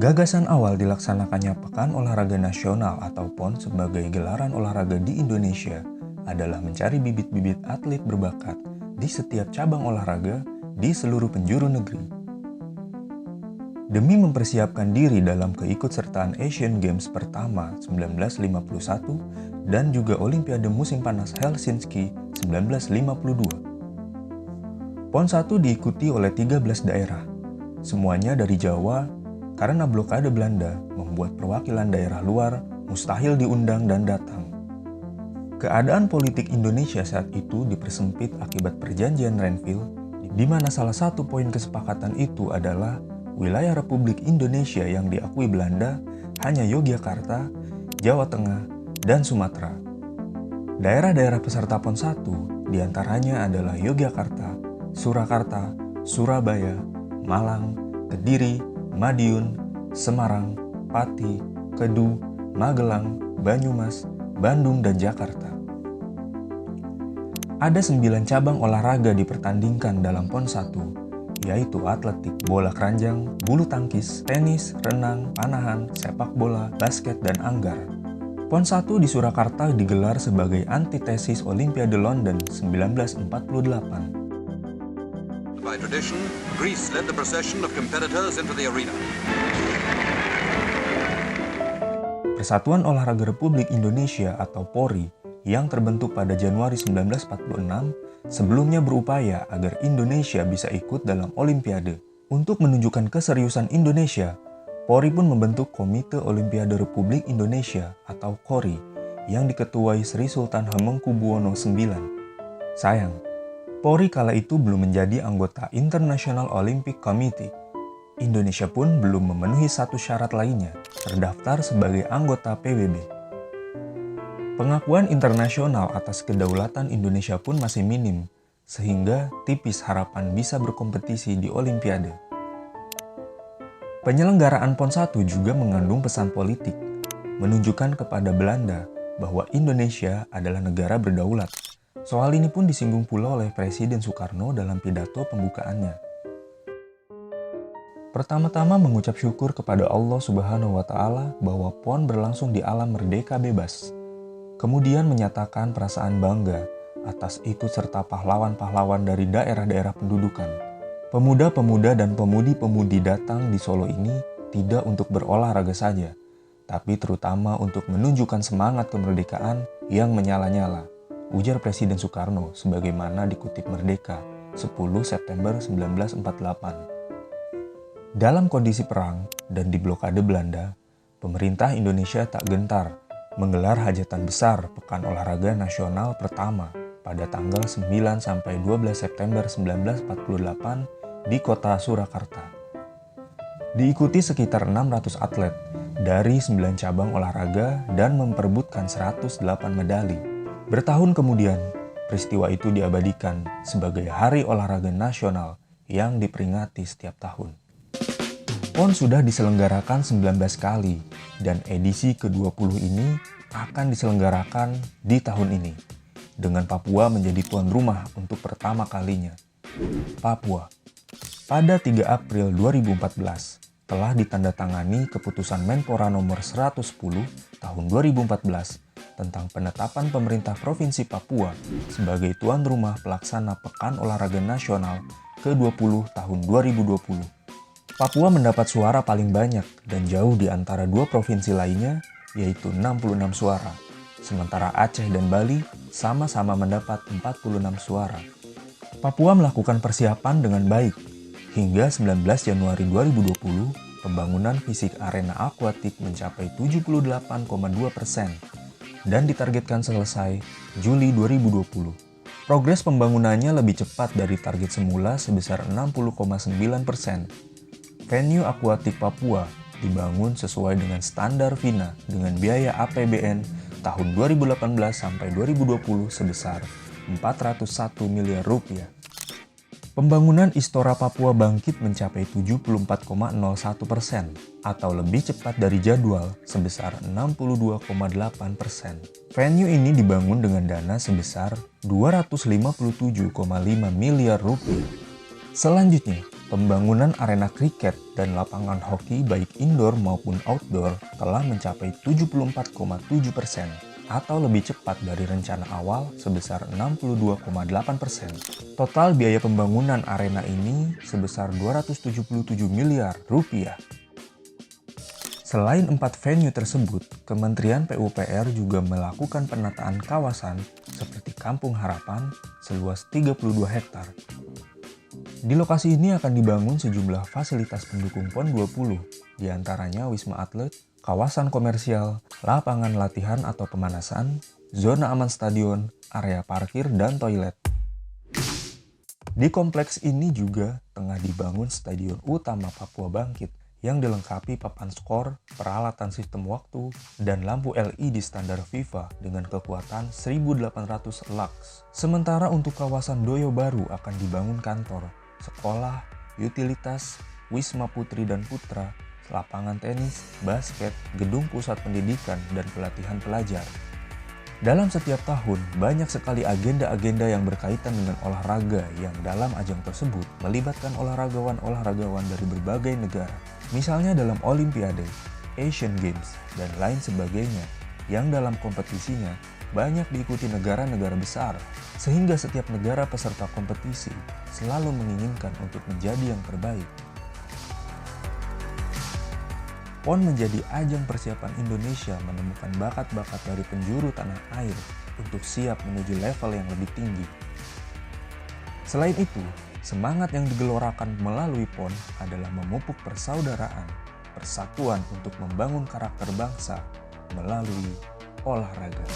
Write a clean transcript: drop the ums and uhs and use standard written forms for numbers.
Gagasan awal dilaksanakannya Pekan Olahraga Nasional atau PON sebagai gelaran olahraga di Indonesia adalah mencari bibit-bibit atlet berbakat di setiap cabang olahraga di seluruh penjuru negeri. Demi mempersiapkan diri dalam keikutsertaan Asian Games pertama 1951 dan juga Olimpiade musim panas Helsinki 1952. PON 1 diikuti oleh 13 daerah, semuanya dari Jawa, karena blokade Belanda membuat perwakilan daerah luar mustahil diundang dan datang. Keadaan politik Indonesia saat itu dipersempit akibat perjanjian Renville, di mana salah satu poin kesepakatan itu adalah wilayah Republik Indonesia yang diakui Belanda hanya Yogyakarta, Jawa Tengah, dan Sumatera. Daerah-daerah peserta PON 1 diantaranya adalah Yogyakarta, Surakarta, Surabaya, Malang, Kediri, Madiun, Semarang, Pati, Kedu, Magelang, Banyumas, Bandung, dan Jakarta. Ada 9 cabang olahraga dipertandingkan dalam PON 1, yaitu atletik, bola keranjang, bulu tangkis, tenis, renang, panahan, sepak bola, basket, dan anggar. PON 1 di Surakarta digelar sebagai antitesis Olimpiade London 1948. By tradition, Greece led the procession of competitors into the arena. Persatuan Olahraga Republik Indonesia atau PORI yang terbentuk pada Januari 1946 sebelumnya berupaya agar Indonesia bisa ikut dalam Olimpiade. Untuk menunjukkan keseriusan Indonesia, PORI pun membentuk Komite Olimpiade Republik Indonesia atau KORI yang diketuai Sri Sultan Hamengkubuwono IX. Sayang, PORI kala itu belum menjadi anggota International Olympic Committee. Indonesia pun belum memenuhi satu syarat lainnya, terdaftar sebagai anggota PBB. Pengakuan internasional atas kedaulatan Indonesia pun masih minim, sehingga tipis harapan bisa berkompetisi di Olimpiade. Penyelenggaraan PON 1 juga mengandung pesan politik, menunjukkan kepada Belanda bahwa Indonesia adalah negara berdaulat. Soal ini pun disinggung pula oleh Presiden Soekarno dalam pidato pembukaannya. Pertama-tama mengucap syukur kepada Allah Subhanahu wa Ta'ala bahwa PON berlangsung di alam merdeka bebas. Kemudian menyatakan perasaan bangga atas ikut serta pahlawan-pahlawan dari daerah-daerah pendudukan. Pemuda-pemuda dan pemudi-pemudi datang di Solo ini tidak untuk berolahraga saja, tapi terutama untuk menunjukkan semangat kemerdekaan yang menyala-nyala, ujar Presiden Soekarno sebagaimana dikutip Merdeka 10 September 1948. Dalam kondisi perang dan di blokade Belanda, pemerintah Indonesia tak gentar menggelar hajatan besar Pekan Olahraga Nasional pertama pada tanggal 9 sampai 12 September 1948 di kota Surakarta. Diikuti sekitar 600 atlet dari 9 cabang olahraga dan memperebutkan 108 medali. Bertahun kemudian, peristiwa itu diabadikan sebagai Hari Olahraga Nasional yang diperingati setiap tahun. PON sudah diselenggarakan 19 kali, dan edisi ke-20 ini akan diselenggarakan di tahun ini, dengan Papua menjadi tuan rumah untuk pertama kalinya. Papua. Pada 3 April 2014, telah ditandatangani Keputusan Menpora Nomor 110 Tahun 2014 tentang penetapan pemerintah Provinsi Papua sebagai tuan rumah pelaksana Pekan Olahraga Nasional ke-20 tahun 2020. Papua mendapat suara paling banyak dan jauh di antara 2 provinsi lainnya, yaitu 66 suara. Sementara Aceh dan Bali sama-sama mendapat 46 suara. Papua melakukan persiapan dengan baik. Hingga 19 Januari 2020, pembangunan fisik arena akuatik mencapai 78,2% dan ditargetkan selesai Juli 2020. Progres pembangunannya lebih cepat dari target semula sebesar 60,9%. Venue akuatik Papua dibangun sesuai dengan standar FINA dengan biaya APBN tahun 2018 sampai 2020 sebesar 401 miliar rupiah. Pembangunan Istora Papua Bangkit mencapai 74,01% atau lebih cepat dari jadwal sebesar 62,8%. Venue ini dibangun dengan dana sebesar 257,5 miliar rupiah. Selanjutnya, Pembangunan arena kriket dan lapangan hoki baik indoor maupun outdoor telah mencapai 74,7% atau lebih cepat dari rencana awal sebesar 62,8%. Total biaya pembangunan arena ini sebesar 277 miliar rupiah. Selain 4 venue tersebut, Kementerian PUPR juga melakukan penataan kawasan seperti Kampung Harapan seluas 32 hektar. Di lokasi ini akan dibangun sejumlah fasilitas pendukung PON 20, diantaranya wisma atlet, kawasan komersial, lapangan latihan atau pemanasan, zona aman stadion, area parkir, dan toilet. Di kompleks ini juga tengah dibangun Stadion Utama Papua Bangkit yang dilengkapi papan skor, peralatan sistem waktu, dan lampu LED standar FIFA dengan kekuatan 1800 lux. Sementara untuk kawasan Doyo Baru akan dibangun kantor, sekolah, utilitas, wisma putri dan putra, lapangan tenis, basket, gedung pusat pendidikan, dan pelatihan pelajar. Dalam setiap tahun, banyak sekali agenda-agenda yang berkaitan dengan olahraga yang dalam ajang tersebut melibatkan olahragawan-olahragawan dari berbagai negara. Misalnya dalam Olimpiade, Asian Games, dan lain sebagainya, yang dalam kompetisinya banyak diikuti negara-negara besar, sehingga setiap negara peserta kompetisi selalu menginginkan untuk menjadi yang terbaik. PON menjadi ajang persiapan Indonesia menemukan bakat-bakat dari penjuru tanah air untuk siap menuju level yang lebih tinggi. Selain itu, semangat yang digelorakan melalui PON adalah memupuk persaudaraan, persatuan untuk membangun karakter bangsa melalui olahraga.